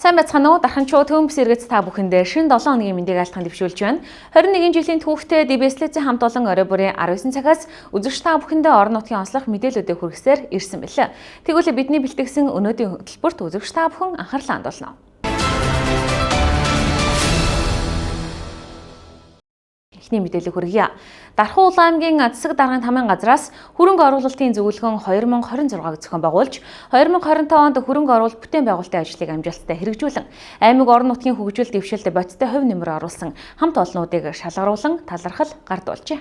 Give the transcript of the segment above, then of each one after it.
Сайн байцгаана уу? Дарханчуу Төмс иргэц та бүхэндээ шинэ 7 хоногийн мэндийг айлтган дэвшүүлж байна. 21 жилийн түүхтэй DBS-ийн хамт олон орой бүрийн 19 цагаас үзэгч та бүхэндээ орон нутгийн онцлог мэдээлүүдийг хүргэсээр ирсэн билээ. Тэгвэл бидний бэлтгэсэн өнөөдрийн хөтөлбөрт үзэгч та бүхэн анхаарлаа хандуулна. Эхний мэдээлэл хүргье. Дархан Улаангийн засаг даргын тамийн газраас хөрөнгө оруулалтын зөвлөгөөн 2026-г зохион байгуулж 2025 онд хөрөнгө оруулалт бүтээн байгуулалтын ажлыг амжилттай хэрэгжүүлэн аймаг орон нутгийн хөгжил дэвшилт бодиттой хувь нэмэр оруулсан хамт олнуудыг шалгаруулан талархал гардуулжээ.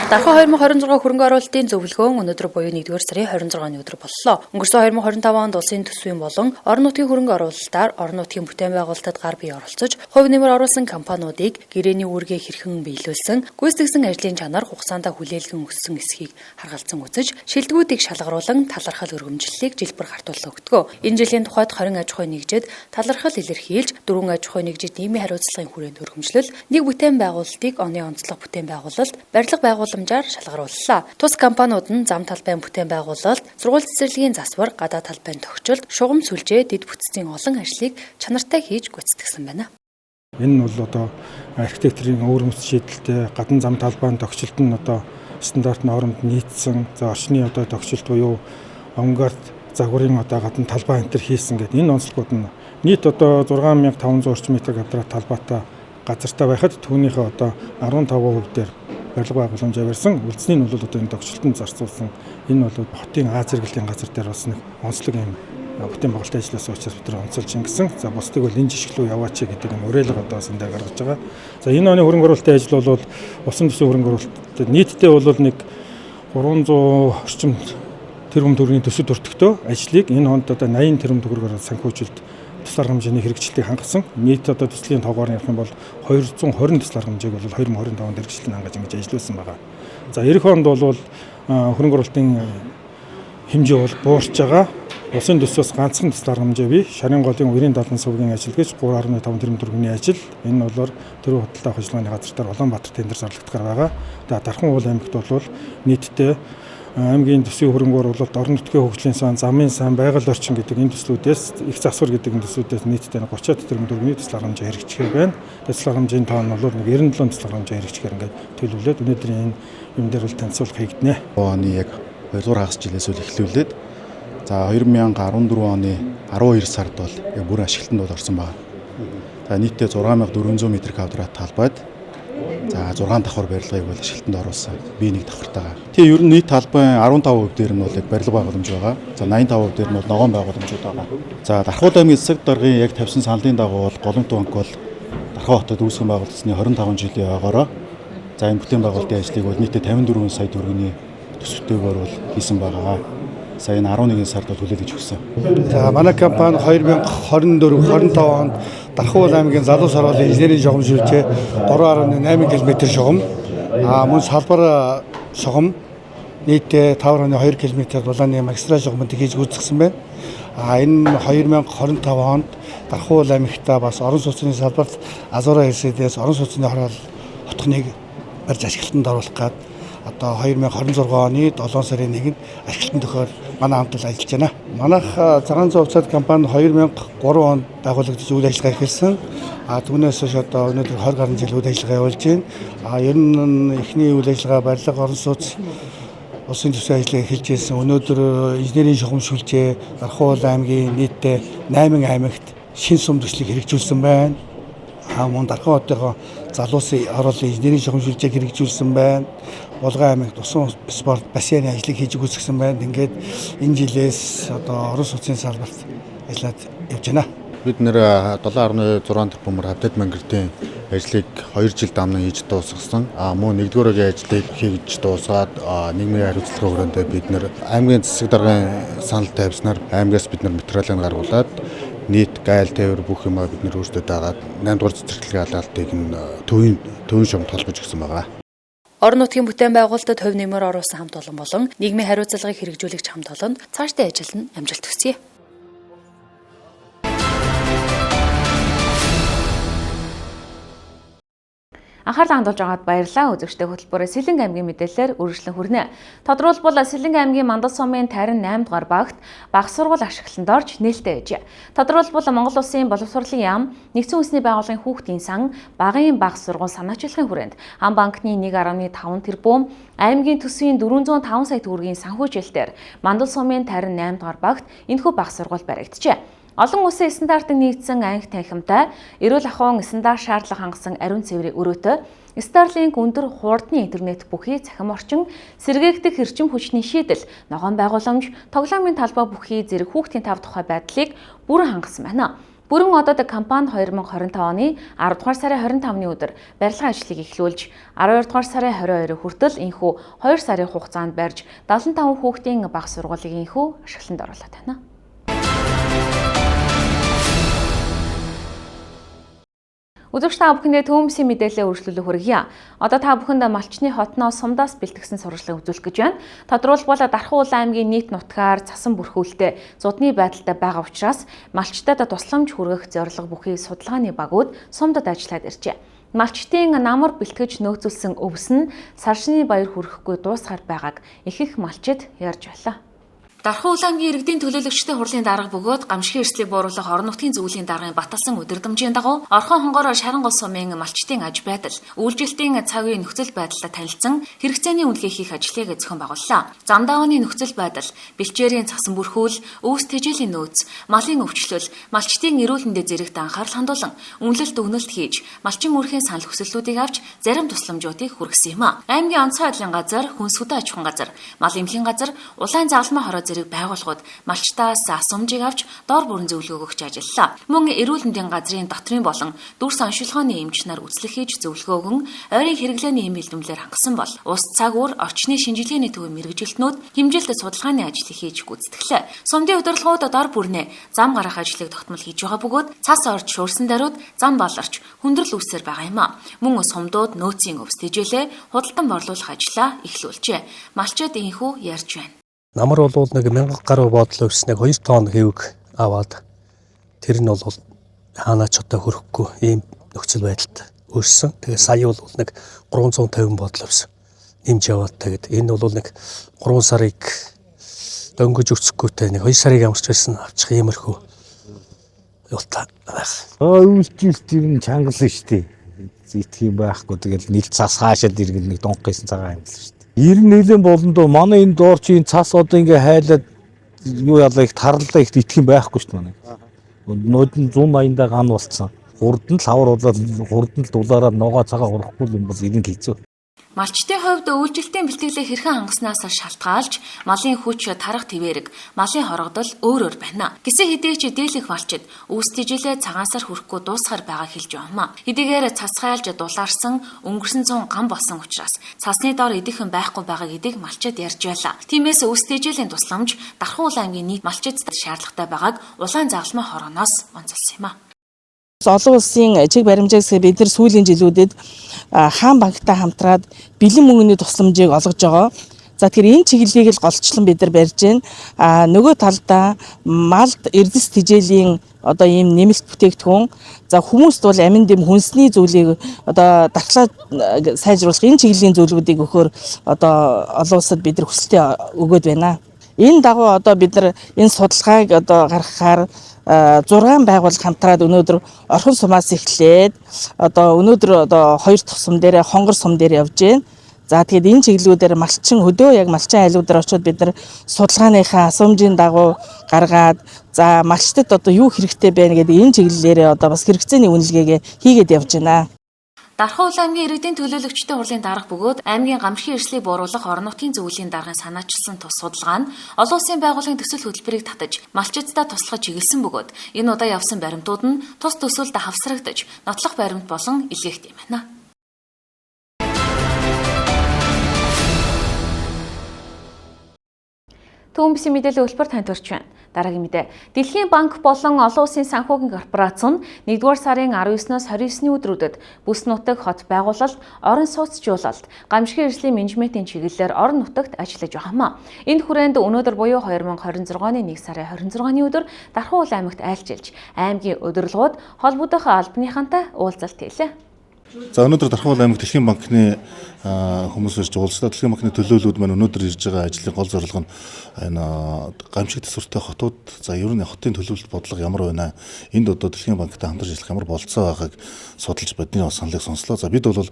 Дархан 2026 хөрөнгө оруулалтын зөвлөгөөн өнөөдөр буюу 1-р сарын 26-ны өдөр боллоо. Өнгөрсөн 2025 онд улсын төсвийн болон орон нутгийн хөрөнгө оруулалтаар орон нутгийн бүтээн байгуулалтад гар бие оролцож, хувь нэмэр оруулсан компаниудыг гэрээний үүргээ хэрхэн биелүүлсэн, гүйцэтгэсэн ажлын чанар хугацаанд хүлээлгэн өссөн эсхийг харгалзан үзэж, шилдэгүүдийг шалгаруулан талархал өргөмжлөлийг жилбэр хартуулан өгдөг. Энэ жилийн тухайд 20 аж ахуйн нэгжид талархал илэрхийлж, 4 аж ахуйн нэгжид нийгмийн хариуцлагын хүрээнд өргөмжлөл, нэг бүтээн байгуулалтыг оны онцлог бүтээн байгуулалт, барилга байгууламжаар шалгарууллаа. Тус компаниуд нь зам талбайн бүтээн байгуулалт, сургууль цэцэрлэгийн засвар, гадаад талбайн тохижилт, шугам сүлжээ, дэд бүтцийн олон ажлыг чанартай хийж гүйцэтгсэн байна. Энэ нь бол одоо архитектурын өвөрмөц шийдэлтэй гадна зам талбайн тохижилт нь одоо стандартын оронд нийцсэн. За орчны одоо тохижилт буюу авангард загварын одоо гадна талбай энэ төр хийсэн гэдэг энэ онцлогуд нь нийт одоо 6500 орчим метр квадрат талбайтай газартай байхад түүнийхээ одоо 15% дээр барилга байгууламжаар барьсан. Үлдсний нь бол одоо энэ тохижилтод зарцуулсан. Энэ бол хотын Аз зэрэглэлийн газар дээр бас нэг онцлог юм бүтээн байгуулалтын ажлаас учраас бид нар онцолж ингэсэн. За бусдыг бол энэ жишг рүү яваач гэдэг юм уриалга одоо сандаа гаргаж байгаа. За энэ оны хөрөнгө оруулалтын ажил бол усан төсвийн хөрөнгө оруулалт нийтдээ бол нэг 300 орчим тэрбум төгрөгийн төсөв төртөгтөө ажлыг энэ хонд одоо 80 тэрбум төгрөгөөр санхүүжилт туслах хэмжээний хэрэгжилтийг хангасан. Нийт одоо төслийн тоогоор ярих юм бол 220 туслах хэмжээг бол 2025 онд хэрэгжилтийг хангаж ингэж ажилласан байгаа. За эх онд бол хөрөнгө оруулалтын хэмжээ бол буурч байгаа. Улсын төсвөөс ганцхан туслах хэмжээ бий. Шарын голын үерийн дадлан сувгийн ажил гэж 3.5 тэрбум төгрөгийн ажил. Энэ нь бол төрийн худалдаа авах ажиллагааны газар дээр Улаанбаатар тендер зарлагдахаар байгаа. За Дархан уул аймагт бол нийтдээ аймгийн төсвийн хөрөнгө оруулалт, орон нутгийн хөгжлийн сан, замын сан, байгаль орчин гэдэг энэ төслүүдээс их засвар гэдэг энэ төслүүдээс нийтдээ 30 тэрбум төгрөгийн туслах хэмжээ хэрэгжихээр байна. Туслах хэмжээний тоон бол 97 туслах хэмжээ хэрэгжихээр ингээд төлөвлөлөөд өнөөдрийн энэ юм дээр бол танилцуулга хийгднэ. Оны яг 2 дугаар хагас жилээс үл эхлүүлээд за 2014 оны 12 сард бол яг бүрэн ашиглалтанд орсон байна. За нийтдээ 6400 м2 талбайд за 6 давхар барилгыг бол ашиглалтанд оруулсан. Би нэг давхартайгаа. Тэгээ ер нь нийт талбайн 15% дээр нь бол яг барилга байгууламж байгаа. За 85% дээр нь бол ногоон байгууламжууд байгаа. За Дархан аймгийн засаг даргын яг тавьсан саналын дагуу бол Голомт банк бол Дархан хотод үүсгэн байгуулагдсны 25 жилийн ойгоороо за энэ бүтээн байгуулалтын ажлыг бол нийтдээ 54 сая төгрөгийн төсөвтэйгээр бол хийсэн байгаа. Сая 11 сард бол хүлээлгэж өгсөн. За манай компани 2024-25 онд Дархан аймгийн залуу сарвалын инженерийн шугам сүлжээ 3.8 км шугам мөн салбар шугам нийтдээ 5.2 км дулааны магистрал шугамд хийж гүйцэтгэсэн байна. Энэ 2025 онд Дархан аймагта бас орон сууцны салбарт Азура хэлсэдээс орон сууцны хороол хотхныг барьж ашиглалтанд оруулах гээд одоо 2026 оны 7 сарын 1-нд ашиглалтанд өгөхөөр манай хамт ажиллаж байна. Манайх цагаан зов хувьцаат компани 2003 онд байгуулагдаж үйл ажиллагаа эхэлсэн. Түүнээс хойш одоо өнөөдөр 20 гаруй жил үйл ажиллагаа явуулж байна. Ер нь эхний үйл ажиллагаа барилга орон сууц улсын төсвийн ажлыг эхэлж ирсэн. Өнөөдөр инженерийн шугам сүлжээ Дархан аймгийн нийтдээ 8 аймагт шин сум төслийг хэрэгжүүлсэн байна. Мөн Дархан хотын залуусын оруулалтын инженерийн шугам сүлжээг хэрэгжүүлсэн байна. Булган аймагт усан спорт бассейны ажлыг хийж гүйцэтгэсэн байна. Ингээд энэ жилээс одоо орон сууцны салбарт ажиллаад явж байна. Бид нэр 7.6 тэрбумаар хавтад мангартын ажлыг 2 жил дамнан хийж дуусгасан. Мөн 1-р ажлыг хийж дуусгаад нийгмийн хариуцлагын хүрээндээ бид нэр аймгийн засаг даргын санал тавьснаар аймгаас бид нар материалыг гаргуулад нийт гайл тээвэр бүх юмаа бид нэр өөрсдөө дагаад 8-р цэцэрлэгийн алаалтыг нь төвийн шугамд холбож өгсөн байгаа. Орон нутгийн бүтээн байгуулалтад хувь нэмэр оруулсан хамт олон болон нийгмийн хариуцлагыг хэрэгжүүлэгч хамт олонд цаашдаа ажиллана амжилт хүсье. Анхаарлаа хандуулж байгаад баярлалаа. Үзэгчтэй хөтөлбөрөөр Сэлэнг аймгийн мэдээлэлээр үргэлжлэн хүрнэ. Тодорхойлбол Сэлэнг аймгийн Мандал сумын Тарин 8 дугаар багт бага сургууль ашиглалтанд орж нээлттэй ээжээ. Тодорхойлбол Монгол Улсын боловсролын яам, Нэгдсэн үндэсний байгууллагын хүүхдийн сан, багын бага сургууль санаачлагын хүрээнд Ам банкны 1.5 тэрбум, аймгийн төсвийн 405 сая төгрөгийн санхүүжилтээр Мандал сумын Тарин 8 дугаар багт энэхүү бага сургууль баригджээ. Олон улсын стандартыг нийцсэн анги танхимтай, эрүүл ахуйн стандарт шаардлага хангасан ариун цэврийн өрөөтэй, Starlink өндөр хурдны интернет бүхий цахим орчин, сэргээгдэх эрчим хүчний шийдэл, ногоон байгууламж, тоглоомын талбай бүхий зэрэг хүүхдийн тав тухай байдлыг бүрэн хангасан байна. Бүрэн одоодог компани 2025 оны 10 дугаар сарын 25-ны өдөр барилгын ажлыг эхлүүлж, 12 дугаар сарын 22-ны хүртэл энэхүү 2 сарын хугацаанд барьж 75 хүүхдийн бага сургуулийг энэхүү ашиглалтанд оруулаад байна. Үзэгч та бүхэндээ төвөмсийн мэдээлэл үргэлжлүүлэх хүргье. Одоо та бүхэнд Малчны хотноо сумдаас бэлтгэсэн сурвалжлыг үзүүлэх гэж байна. Тодорхойлбол Дархан Улаан аймгийн нийт нутгаар цасан бүрхүүлэлтэй зудны байдалтай байгаа учраас малчтад тусламж хүргэх зорилго бүхий судалгааны багууд сумдад ажиллаад иржээ. Малчтын намар бэлтгэж нөөцүүлсэн өвс нь саршны баяр хүрэхгүй дуусгаар байгааг их малчид ярьж байлаа. Дархан Улаан аймгийн иргэдийн төлөөлөгчдийн хурлын дарга бөгөөд гамшигын эрсдлийг бууруулах орон нутгийн зөвлөлийн даргын баталсан удирдамжийн дагуу Орхон хонгоор Шарангол сумын малчтын аж байдал, үйлчлэлтийн цаг үеийн нөхцөл байдалтай танилцсан хэрэгцээний үнэлгээ хийх ажлыг зохион байгууллаа. Замдаавны нөхцөл байдал, бэлчээрийн цасан бүрхүүл, өвс тэжээлийн нөөц, малын өвчлөл, малчтын эрүүл мэндэд зэрэгт анхаарал хандуулан үнэлэлт өгнөлт хийж, малчин үүрхийн санал хүсэлтүүдийг авч зарим тусламжуудыг хүргэсэн юм а. Аймгийн онцгой байдлын газар, хүнс хөдөө аж ахуйн газар, мал эмнэлгийн газар, улаан загалмай хороо байгууллагууд малчтаас асуумжийг авч дор бүрэн зөвлөгөө өгч ажиллалаа. Мөн эрүүл мэндийн газрын дотрын болон дүрс оншилгооны эмч нар үзлэх хийж зөвлөгөө өгөн ойрын хэрэглээний эм бэлдэмлэр хангасан бол ус цаг үр орчны шинжилгээний төвийн мэргэжилтнүүд хэмжилт судалгааны ажлыг хийж гүйцэтгэлээ. Сумдын удирдлагууд дор бүрнээ зам гарах ажлыг тогтмол хийж байгаа бөгөөд цас орж шуурсан даруйд зам баларч хүндрэл үүсээр байгаа юм а. Мөн сумдууд нөөцийн өвс тэжээлээ худалдан борлуулах ажлаа эхлүүлжээ. Малчид инхүү ярьж байна. Намар бол нэг 1000 гаруй бодлоо өснэг 2 тонн хэвэг аваад тэр нь бол хаанач одоо хөрөхгүй ийм нөхцөл байдалд өрсөн. Тэгээ сая бол нэг 350 бодлоо өссөн. Нэмж яваад тэгээд энэ бол нэг 3 сарыг дөнгөж өцөхгүйтэй нэг 2 сарыг амарч байсан авчих иймэрхүү юутай байх. Үйлчлэлт юм чангалсан шүү дээ. Зитх юм байхгүй тэгэл нийл цас хаашаад иргэн нэг донхгүйсэн цагаан юм л шүү дээ. 90 нэлен болондоо манай энэ доорчийн цас одоо ингээ хайлаад юу ялаа их тарлаа их итгэх юм байхгүй шүү дээ манай. Нууд нь 180-д ган болцсон. Хурдан л хавар болоод хурдан л дулаараа ногоо цагаа урахгүй юм бол ирэн хэцүү. Малчтын хувьд үйлчлэлтийн бэлтгэлээ хэрхэн хангаснаас шалтгаалж малын хүч тарах твэрэг, малын хорогдол өөр байна. Гэсэн хэдий ч дийлэх малчид үүс тэжээлээ цагаансаар хүрэхгүй дуусгаар байгаа хэлж байна. Хэдийгээр цасгайлж дулаарсан өнгөрсөн 100 гам болсон учраас цасны дор идэхэн байхгүй байгаа гэдгийг малчид ярьж байлаа. Тиймээс үүс тэжээлийн тусламж Дархан Улаан аймгийн нийт малчид шаардлагатай байгааг улаан загалмай хорооноос онцолсон юм а. Олон улсын чиг баримжаагаас бид нар сүүлийн жилүүдэд хаан банктай хамтраад бэлэн мөнгөний тусламжийг олгож байгаа. За тэгэхээр энэ чиглэлийг л голчлон бид нар барьж байна. Нөгөө талдаа малд эрдэс тэжээлийн одоо ийм нэмэлт бүтээгдэхүүн, за хүмүүст бол амин дэм хүнсний зүйлийг одоо дархлаа сайжруулах энэ чиглэлийн зөвлөгүүдийг өгөхөөр одоо олон улсад бид нар хүсэлтээ өгөөд байна. Энэ дагуу одоо бид нар энэ судалгааг одоо гаргахаар 6 байгууллага хамтраад өнөөдөр Орхон сумаас эхлээд одоо өнөөдөр одоо 2 дахь сум дээр хонгор сум дээр явж байна. За тэгээд энэ чиглэлүүдээр малчин хөдөө яг малчин айлуудаар очиод бид нар судалгааныхаа асуумжийн дагуу гаргаад за малчтад одоо юу хэрэгтэй байна гэдэг энэ чиглэлээрээ одоо бас хэрэгцээний үнэлгээгээ хийгээд явж байна. Дархан Улаан аймгийн иргэдийн төлөөлөгчдийн хурлын дарга бөгөөд аймгийн гамшигын эрсдлийг бууруулах орон нутгийн зөвлөлийн даргын санаачилсан тус судалгаа нь олон улсын байгууллагын төсөл хөтөлбөрийг татаж малчидтай туслахад чиглэсэн бөгөөд энэ удаа явсан баримтууд нь тус төсөлд хавсрагдаж нотлох баримт болон илгээгдэв юм байна. Төвөмбөсийн мэдээллийн хөтөлбөр танд хүрч байна. Дараагийн мэдээ. Дэлхийн банк болон олон улсын санхүүгийн корпорац нь 1-р сарын 19-ноос 29-ний өдрүүдэд бүс нутаг хот байгуулалт, орон сууцжуулалт, гамшигын эрсдлийн менежментийн чиглэлээр орон нутагт ажиллаж байгаамаа. Энэ хүрээнд өнөөдөр буюу 2026 оны 1 сарын 26-ны өдөр Дархан Улаан аймагт айлчилж, аймгийн удирдлагууд холбогдох албаныхантай уулзалт хийлээ. За өнөөдөр Дархан аймаг Дэлхийн банкны хүмүүс ирж уулзлаа. Дэлхийн банкны төлөөллүүд маань өнөөдөр ирж байгаа ажлын гол зорилго нь энэ гамшиг төсвөртэй хотууд за ер нь хотын төлөвлөлт бодлого ямар байна? Энд одоо Дэлхийн банктай хамтарч ажиллах ямар болцоо байгааг судалж бодны саналыг сонслоо. За бид бол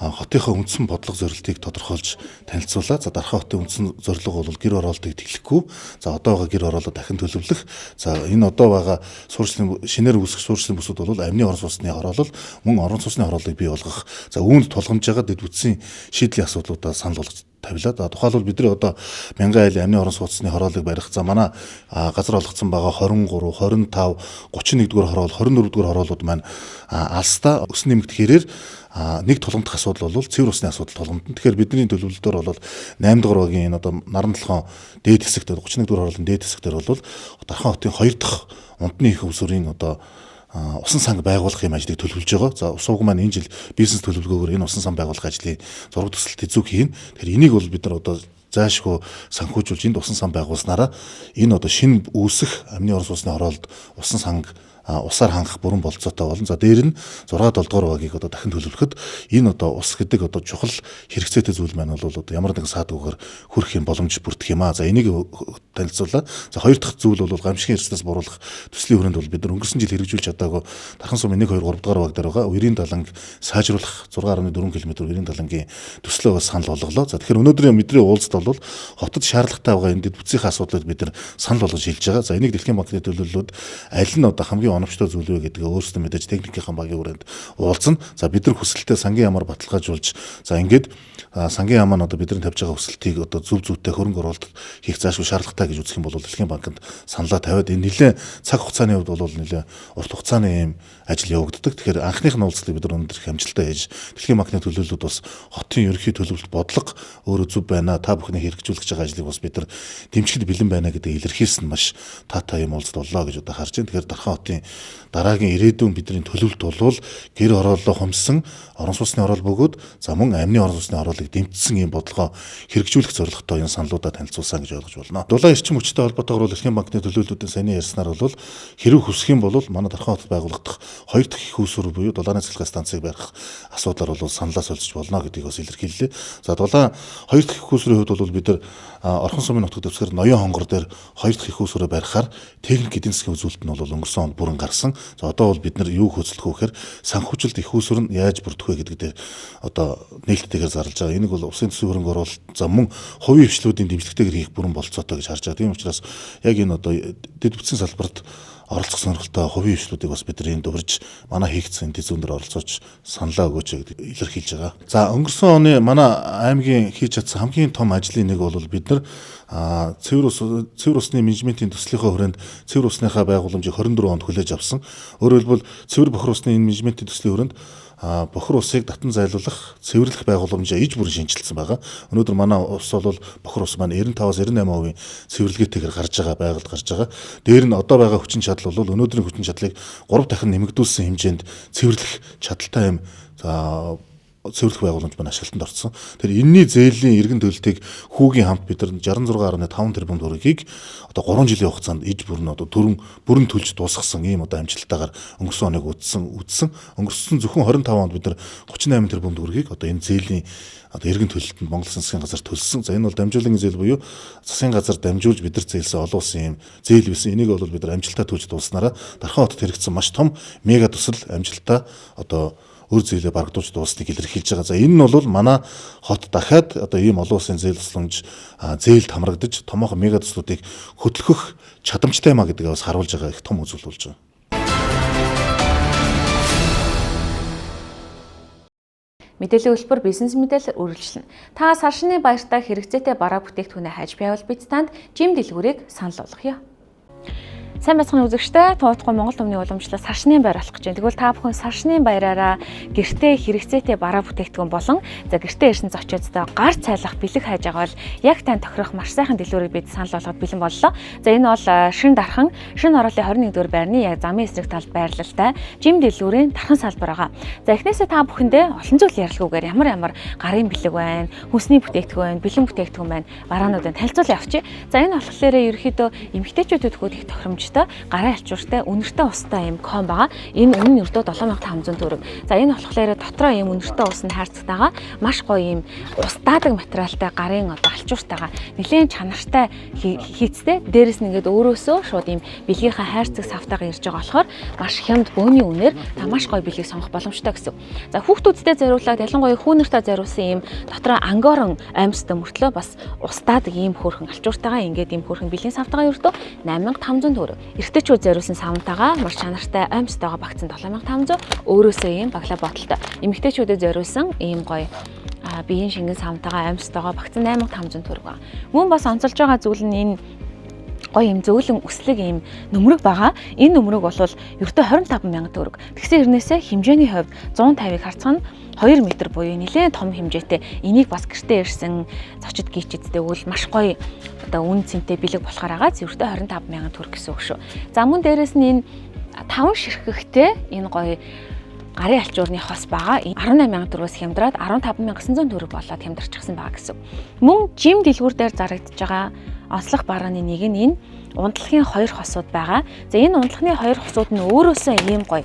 хотынхаа үндсэн бодлого зорилтыг тодорхойлж танилцуулаа. За Дархан хотын үндсэн зорилго бол гэр ороолтыг тэлэхгүй. За одоо байгаа гэр ороолоо дахин төлөвлөх. За энэ одоо байгаа суурьшлийн шинээр үүсэх суурьшлийн бүсүүд бол амны орон сууцны хороолол мөн орон сууцны хорооллыг бий болгох. За үүнд тулгамж байгаа дэд бүтцийн шийдлийн асуудлуудаа санал болгож тавилаа. Тухайлбал бидний одоо мянган айлын амны орон сууцны хорооллыг барих. За манай газар олгоцсон байгаа 23, 25, 31-р хороол, 24-р хороолууд маань алстаа өс нэмэгдэхээр нэг тулгамдах асуудал бол цэвэр усны асуудал тулгамдна. Тэгэхээр бидний төлөвлөлтөөр бол 8-р багийн энэ одоо наран толгойн дээд хэсэгт 31-р хороолын дээд хэсэгтэр бол Дархан хотын 2 дахь унтны их усүрийн одоо усан санг байгуулах юм ажлыг төлөвлөж байгаа. За ус ууг маань энэ жил бизнес төлөвлөгөөгөөр энэ усан сан байгуулах ажлын зураг төсөлт эзүүх хийн. Тэгэхээр энийг бол бид нар одоо заашгүй санхүүжүүлж энд усан сан байгуулснараа энэ одоо шинэ үүсэх амны орон сууцны хороолд усан санг усаар хангах бүрэн болцоотой болно. За дээр нь 6-7 дугаар багийг одоо дахин төлөвлөхөд энэ одоо ус гэдэг одоо чухал хэрэгцээтэй зүйл маань бол одоо ямар нэгэн саадгүйгээр хүрэх юм боломж бүрдэх юм аа. За энийг танилцуулаа. За хоёр дахь зүйл бол гамшигын эрсдэлээс буруулах төслийн хүрээнд бол бид нар өнгөрсөн жил хэрэгжүүлж чадаагүй Дархан сумын 1, 2, 3 дугаар баг дээр байгаа үерийн даланг сайжруулах 6.4 км үерийн далангийн төслөө бас санал болголоо. За тэгэхээр өнөөдрийн бидний уулзалт бол хотод шаардлагатай байгаа энэ дэд бүтцийн асуудлыг бид нар санал болгож хэлж байгаа. За энийг Дэлхийн банкны төлөөллүүд аль нь одоо хамгийн оновчтой зүйл вэ гэдгээ өөрсдөө мэдээж техникийн багийн хүрээнд уулзна. За бид нар хүсэлтэд сангийн ямаар баталгаажуулж за ингээд сангийн яам маань одоо бидний тавьж байгаа хүсэлтийг одоо зөв зүйтэй хөрөнгө оруулалт хийх заашгүй шаардлагатай гэж үзэх юм бол Дэлхийн банкнд саналаа тавиад энэ нэлээд цаг хугацааны хувьд бол нэлээд урт хугацааны юм ажил явагддаг. Тэгэхээр анхных нь уулзлыг бид нар өнөөдөр их амжилттай хийж Дэлхийн банкны төлөөллүүд бас хотын ерөнхий төлөвлөлт бодлого өөрөө зөв байна. Та бүхний хэрэгжүүлж байгаа ажлыг бас бид нар дэмжихэд бэлэн байна гэдгийг илэрхийлсэн маш таатай юм уулзалт боллоо гэж одоо харж байна. Тэгэхээр Дархан хотын дараагийн ирээдүйн бидний төлөвлөлт бол гэр орооллоо хомссон орон сууцны хороол бөгөөд за мөн амны орон сууцны хороолыг дэмжсэн юм бодлогоо хэрэгжүүлэх зорилготой энэ саналуудаа танилцуулсан гэж ойлгож байна. Дулаан эрчим хүчтэй холбоотойгоор Дэлхийн банкны төлөөллүүдийн саяны ярьснаар бол хэрэг хүсэх юм бол манай Дархан хотод байгуулагдах 2 дахь их усүр буюу дулааны цэцлэгээ станцыг барих асуудлаар бол саналаа солилцож болно гэдгийг бас илэрхийллээ. За дулаан 2 дахь их усүрийн хувьд бол бид нар Орхон сумын нутаг дэвсгэр Ноён хонгор дээр 2 дахь их усүрээ барихаар техник эдийн засгийн үзүүлэлт нь бол өнгөрсөн онд бүрэн гарсан. За одоо бол бид нар юу хөцөлөх вэ гэхээр санхүүжилт их усүр нь яаж бүрдэх вэ гэдэг дээр одоо нээлттэйгээр зарлж байгаа. Энийг бол усын төсвийн хөрөнгө оруулалт за мөн хувийн хвшлүүдийн дэмжлэгтэйгээр хийх бүрэн болцоотой гэж харж байгаа. Тийм учраас яг энэ одоо дэд бүтцийн салбарт оролцох сонирхолтой хувийн хвшлүүдийг бас бид нар энд дурж манай хийгдсэн дэзүүн дээр оролцооч саналаа өгөөч гэдэг илэрхийлж байгаа. За өнгөрсөн оны манай аймгийн хийж чадсан хамгийн том ажлын нэг бол бид нар цэвэр усны менежментийн төслийнхөө хүрээнд цэвэр усныхаа байгууламжийг 24 онд хүлээж авсан. Өөрөөр хэлбэл цэвэр бохир усны энэ менежментийн төслийн хүрээнд бохир усыг татан зайлуулах цэвэрлэх байгууламжаа иж бүрэн шинжилсэн байгаа. Өнөөдөр манай ус бол бохир ус маань 95-98% цэвэрлэгээтэйгээр гарч байгаа, байгальд гарч байгаа. Дээр нь одоо байгаа хүчин чадал бол өнөөдрийн хүчин чадлыг 3 дахин нэмэгдүүлсэн хэмжээнд цэвэрлэх чадaltaй юм цэвэрлэх байгууламж маань ашиглалтанд орсон. Тэр энэний зээлийн эргэн төлөлтийг хүүгийн хамт бид нар 66.5 тэрбум төгрөгийг одоо 3 жилийн хугацаанд иж бүрэн одоо бүрэн төлж дуусгасан ийм одоо амжилттайгаар өнгөрсөн оныг үдсэн. Өнгөрсөн зөвхөн 25 онд бид нар 38 тэрбум төгрөгийг одоо энэ зээлийн одоо эргэн төлөлтөнд Монгол засгийн газар төлсөн. За энэ бол дамжуулан зээл буюу засгийн газар дамжуулж бид нар зээлсэн олон улсын юм зээл байсан. Энийг бол бид нар амжилттай төлж дууснараа Дархан хотод хэрэгжсэн маш том мега тусал амжилттай одоо өр зээлээ барагдуулж дуусныг илэрхийлж байгаа. За энэ нь бол манай хот дахиад одоо ийм олон улсын зээл тусламж зээлд хамрагдаж томоохон мега туслуудыг хөтлөх чадамжтай маа гэдгийг бас харуулж байгаа их том үзүүл болж байгаа. Мэдээллийн хөтөлбөр бизнес мэдээлэл үргэлжлэнэ. Та сар шины баяртай хэрэгцээтэй бараа бүтээгдэхүүнээ хайж байвал бид танд жим дэлгүүрийг санал болгоё. Сайн байцгаана үзэгчдээ, Туутгой Монгол Түмний уламжлалт сар шины байр болох гэж байна. Тэгвэл та бүхэн сар шины баяраараа гэртээ хэрэгцээтэй бараа бүтээгдэхүүн болон за гэртээ ирсэн зочдтой гар цайлах бэлэг хайж байгаа бол яг тань тохирох маш сайхан дэлгүүрийг бид санал болгоод бэлэн боллоо. За энэ бол Шин Дархан, Шин Ороолын 21-р байрны яг замын эсрэг талд байрлалтай жим дэлгүүрийн дархан салбар байгаа. За эхнээсээ та бүхэндээ олон зүйл ярилцлагуугаар ямар гарын бэлэг байна, хүнсний бүтээгдэхүүн байна, бэлэн бүтээгдэхүүн байна, бараануудыг танилцуулж авчи. За энэ болохоор ерөөхдөө эмэгтэйчүүдэд их тохиромжтой бодолтой, гарын алчууртай, үнэртэй устай ийм ком байгаа. Энэ үнэ нь ердөө 7500 төгрөг. За энэ болохоор дотроо ийм үнэртэй ус нь хайрцагтайгаа маш гоё ийм устаадаг материалтай гарын алчууртайгаа нэлээд чанартай хийцтэй. Дээрээс нь ингээд өөрөөсөө шууд ийм бэлгийнхаа хайрцаг савтайгаа ирж байгаа болохоор маш хямд бөөний үнээр та маш гоё бэлгийг сонгох боломжтой гэсэн. За хүүхдүүдтэй зориулаад ялангуяа хүүнэртэй зориулсан ийм дотроо ангорон аймстай мөртлөө бас устаадаг ийм хөөрхөн алчууртайгаа ингээд ийм хөөрхөн бэлгийн савтайгаа ердөө 8500 төгрөг. Эрэгтэйчүүд зориулсан савнтайгаа маш чанартай аймстайгаа багцсан 7500 өөрөөсөө ийм баглаа боталтай. Эмэгтэйчүүдэд зориулсан ийм гоё биеийн шингэн савнтайгаа аймстайгаа багцсан 8500 төгрөг байна. Мөн бас онцолж байгаа зүйл нь энэ гоё юм зөөлөн өслөг юм нөмрөг байгаа. Энэ нөмрөг бол ердөө 25000 төгрөг. Тэгсэн хэрнээсээ хэмжээний хувьд 150-ыг харьцах нь 2 м буюу нэлээд том хэмжээтэй. Энийг бас гэртээ ирсэн зочид гीчэдтэй үл маш гоё одоо үн цэнтэй бэлэг болохоор агааз ердөө 25000 төгрөг гэсэн үг шүү. За мөн дээрэс нь энэ 5 ширхэгтэй энэ гоё гарын алчуурны хос байгаа. 18000 төгрөгөөс хямдраад 15900 төгрөг болоод хямдарчихсан байгаа гэсэн. Мөн жим дэлгүүр дээр зарагдж байгаа онцлог барааны нэг нь энэ унтлагын 2 хосууд байгаа. За энэ унтлагын 2 хосууд нь өөрөөсөө ийм гоё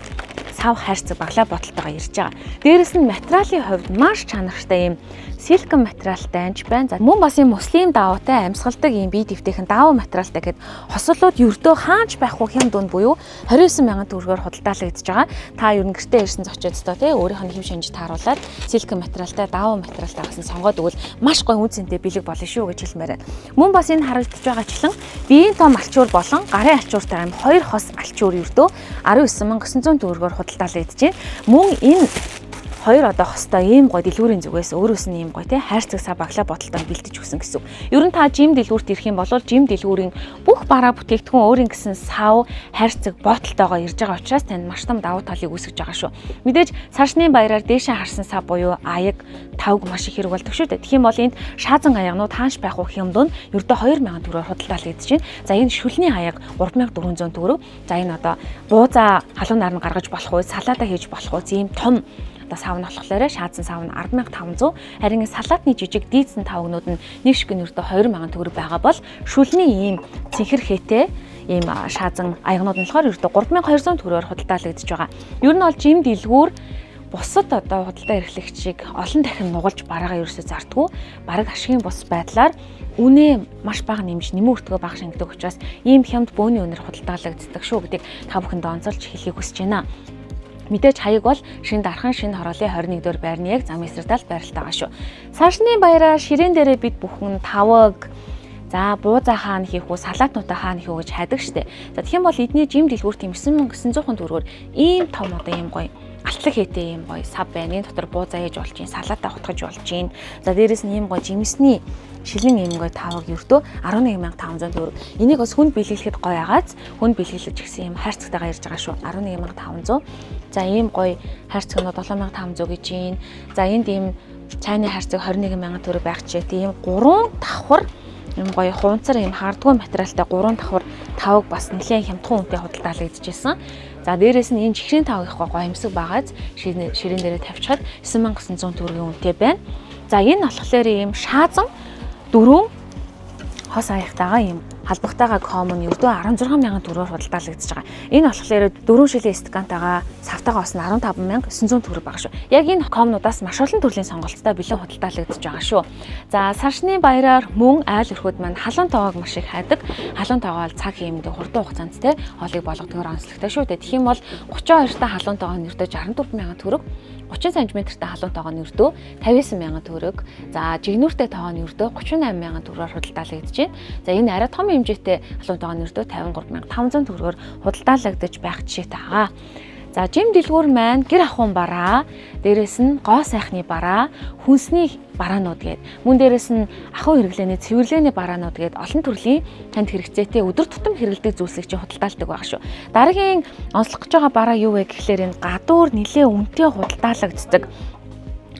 сав хайрцаг баглаа боталтайгаа ирж байгаа. Дээрэс нь материалын хувьд маш чанартай ийм силикон материалтай анч байна. За мөн бас ийм муслим даваатай амьсгалдаг ийм бие дэвтэйхэн даваа материалтай гэхэд хослууд ердөө хаач байхгүй хэм дунд буюу 29000 төгрөгөөр худалдаалагдж байгаа. Та ер нь гэртээ ирсэн зочиодтой тий өөрийнх нь хэм шинж тааруулаад силикон материалтай даваа материалтай гэсэн сонгоод өгвөл маш гоё үн цэнтэй бэлэг болно шүү гэж хэлмээр байна. Мөн бас энэ харагдаж байгаачлан биеийн том алчуур болон гарын алчууртай 2 хос алчуур ердөө 19900 төгрөгөөр худалдаалагдж байна. Мөн энэ 2 одоо хостой ийм гоё дэлгүүрийн зүгээс өөрөөс нь ийм гоё тий хайрцаг сав баглаа боталтай бэлдэж өгсөн гэсэн. Ер нь та жим дэлгүүрт ирэх юм бол жим дэлгүүрийн бүх бараа бүтээгдэхүүн өөрийн гэсэн сав хайрцаг боталтойгоо ирж байгаа учраас танд маш том давуу талыг үүсгэж байгаа шүү. Мэдээж саршны баяраар дээшээ харсан сав буюу аяг тавг маш их хэрэг болдог шүү дээ. Тэгэх юм бол энд шаазан аягнууд хаанч байх вэ юм дунд ердөө 2000 төгрөгөөр худалдаалагдж байна. За энэ шүлний аяг 3400 төгрөг. За энэ одоо буузаа халуун нар нь гаргаж болох уу, салаата хийж болох уу, ийм том одоо сав нь болохоор шаазан сав нь 10500, харин салаатны жижиг дийцэн тавгнууд нь нэг шиг нь ердөө 20000 төгрөг байгаа бол шүлний ийм цэнхэр хээтэй ийм шаазан аягнууд нь болохоор ердөө 3200 төгрөгөөр худалдаалагдж байгаа. Ер нь бол жим дэлгүүр бусад одоо худалдаа эрхлэгчийг олон дахин нугалж бараагаа ерөөсөө зардггүй. Бараг ашигын бус байдлаар үнэ маш бага нэмж нэмэгдгөө бага шингэдэг учраас ийм хямд бөөний үнээр худалдаалагддаг шүү гэдгийг та бүхэнд онцолж хэлхийг хүсэж байна. Мэдээж хаяг бол шинэ дархан шинэ хороолын 21-р байрны яг зам эсрэг талд байралтай байгаа шүү. Саршны баяраар ширээн дээрээ бид бүхэн тавг за буузаа хаана хийх үү, салаатнуудаа хаана хийх үү гэж хайдаг штэ. За тэгэх юм бол эдний жим дэлгүүрт 9900 төгрөгөөр ийм том одоо ийм гоё алтлаг хийтэй ийм гоё сав байна. Энэ дотор буузаа хийж болж гин, салаатаа хутгаж болж гин. За дээрэс нь ийм гоё жимсний шилэн ийм гоё тавг ердөө 11500 төгрөг. Энийг бас хүнд бэлгэлэхэд гоё агааз хүнд бэлгэлж гисэн ийм хайрцагтайгаа ирж байгаа шүү. 11500. За ийм гоё хайрцагнууд 7500 гэж юм. За энд ийм чайны хайрцаг 21000 төгрөг байх ч тийм 3 давхар ийм гоё хуунцар ийм хардгуй материалтай 3 давхар тавг бас нэлээд хямдхан үнэтэй худалдаалагдж ирсэн. За дээрээс нь энэ чихрийн тавг их гоё юмсаг байгааз ширээн дээрээ тавьчихад 9900 төгрөгийн үнэтэй байна. За энэ болохоор ийм шаазан 4 хос аяхтайгаа ийм халбагтайгаа common ердөө 16000 төгрөгөөр худалдаалагдж байгаа. Энэ болохоор 4 шилийн стакантайгаа савтайгаа бас 15900 төгрөг байгаа шүү. Яг энэ common-удаас маш олон төрлийн сонголттой бэлэн худалдаалагдж байгаа шүү. За саршны баяраар мөн айл өрхөд маань халуун тоогоог маш их хайдаг. Халуун тоогоо бол цаг хиймдээ хурдан хугацаанд те хоолыг болгодгоор онцлогтой шүү. Тэгэх юм бол 32 та халуун тоогоо нь ердөө 64000 төгрөг. 30 см-тай халуун тоогоо нь ердөө 59000 төгрөг. За жигнүүртэй тоогоо нь ердөө 38000 төгрөгөөр худалдаалагдж байна. За энэ арай том хэмжээтэй халуун тоогоо нь ердөө 53500 төгрөгөөр худалдаалагдаж байх жишээтэй байгаа. За жим дэлгүүр маань гэр ахуйн бараа, дээрэс нь гоо сайхны бараа, хүнсний бараанууд гээд мөн дээрэс нь ахуй хэрэглээний цэвэрлэгээний бараанууд гээд олон төрлийн танд хэрэгцээтэй өдөр тутам хэрэглэдэг зүйлсийг чинь худалдаалдаг байх шүү. Дараагийн онцлох гэж байгаа бараа юу вэ гэхлээр энэ гадуур нэлээ үнэтэй худалдаалагддаг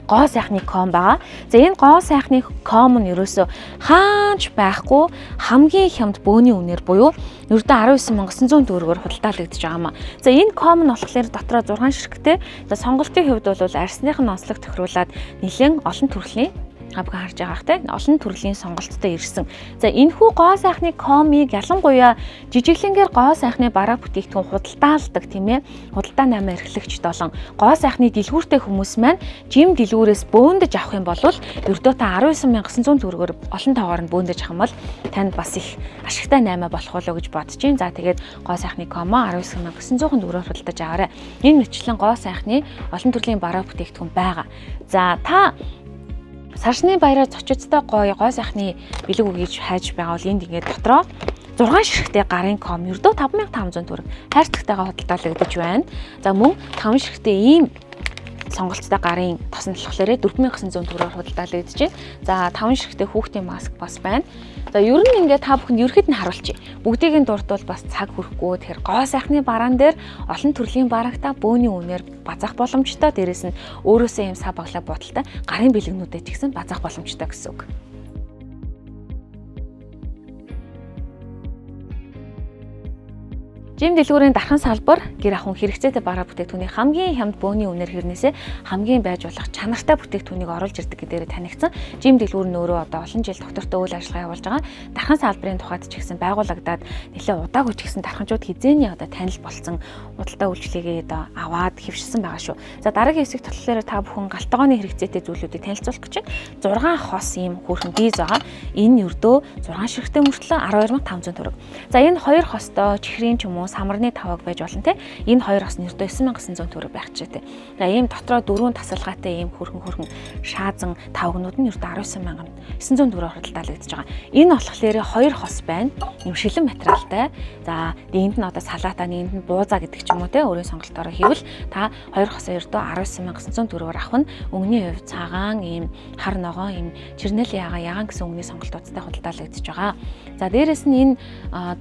гоо сайхны ком байгаа. За энэ гоо сайхны ком нь ерөөсөө хаач байхгүй хамгийн хямд бөөний үнээр буюу ердөө 19900 төгрөгөөр худалдаалагдж байгаамаа. За энэ ком нь болохоор дотроо 6 ширхтээ. За сонголтын хувьд бол арсных нь онцлог тохируулаад нэлээд олон төрлийн Хавга харж байгаа хтэй олон төрлийн сонголттой ирсэн. За энэхүү гоо сайхны комыг ялангуяа жижиглэнгээр гоо сайхны бараа бүтээгдэхүүн худалдаалдаг тийм ээ. Худалдаа намаа эрхлэгчд болон гоо сайхны дэлгүүртэй хүмүүс маань жим дэлгүүрээс бөөндөж авах юм бол ердөө та 19,900 төгрөгөөр олон тоогоор нь бөөндөж авах юм бол танд бас их ашигтай наймаа болох болоо гэж бодож байна. За тэгээд гоо сайхны комо 19,900 төгрөгөөр худалдаж аваарай. Энэ мэтчлэн гоо сайхны олон төрлийн бараа бүтээгдэхүүн байгаа. За та Саршны баяраар зочидтой гоо сайхны бэлэг үгийж хайж байгаа бол энд ингээд дотроо 6 ширхтээ гарын ком ердөө 5,500 төгрөг хайрцагтайгаа худалдаалагдаж байна. За мөн 5 ширхтээ ийм сонголттой гарын тосон болохоор 4,900 төгрөгөөр худалдаалагдаж байна. За 5 ширхтээ хүүхдийн маск бас байна. За ер нь ингээд та бүхэнд ерхэд нь харуулчих. Бүгдийг нь дурдвал бас цаг хүрэхгүй. Тэгэхээр гоо сайхны бараан дээр олон төрлийн бараагта бөөний үнээр базаах боломжтой. Дээрээс нь өөрөөсөө юм сав баглаа бодолтой гарын бэлгнүүдэд ч гэсэн базаах боломжтой гэсэн үг. Жим дэлгүүрийн дархан салбар гэр ахуйн хэрэгцээтэй бараа бүтээгдэхүүний хамгийн хямд бөөний үнээр хэрнээсээ хамгийн байж болох чанартай бүтээгдэхүүнийг оруулж ирдэг гэдгээр танигдсан. Жим дэлгүүр нь өөрөө одоо олон жил доктортой үйл ажиллагаа явуулж байгаа. Дархан салбарын тухайд ч гэсэн байгуулагдаад нэлээд удаагүй ч гэсэн дарханчууд хизээний одоо танил болсон худалдаа үйлчлэгээ одоо аваад хэвшилсэн байгаа шүү. За дараагийн хэсэг болохоор та бүхэн галтгооны хэрэгцээтэй зүйлүүдийг танилцуулах гэж 6 хос ийм хөөрхөн виз байгаа. Энэ ердөө 6 ширхтээ мөртлөө 12,500 төгрөг. За энэ 2 хостой чихрийн ч юм уу самарны таваг байж болно те. Энэ 2 хос нь ердөө 9,900 төгрөг байх ч гэдэг. За ийм дотроо 4 тасалгаатай ийм хөрхөн шаазан тавгнууд нь ердөө 19,900 төгрөгөөр худалдаалагдаж байгаа. Энэ болохоор 2 хос байна. Ийм шилэн материалтай. За нэгд нь одоо салаата, нэгд нь буузаа гэдэг ч юм уу те. Өөрийн сонголтоор хийвэл та 2 хосоо ердөө 19,900 төгрөгөөр авах нь өнгөний хувь цагаан ийм хар ногоон ийм чирнэл ягаан гэсэн өнгөний сонголтуудтай худалдаалагдаж байгаа. За дээрэс нь энэ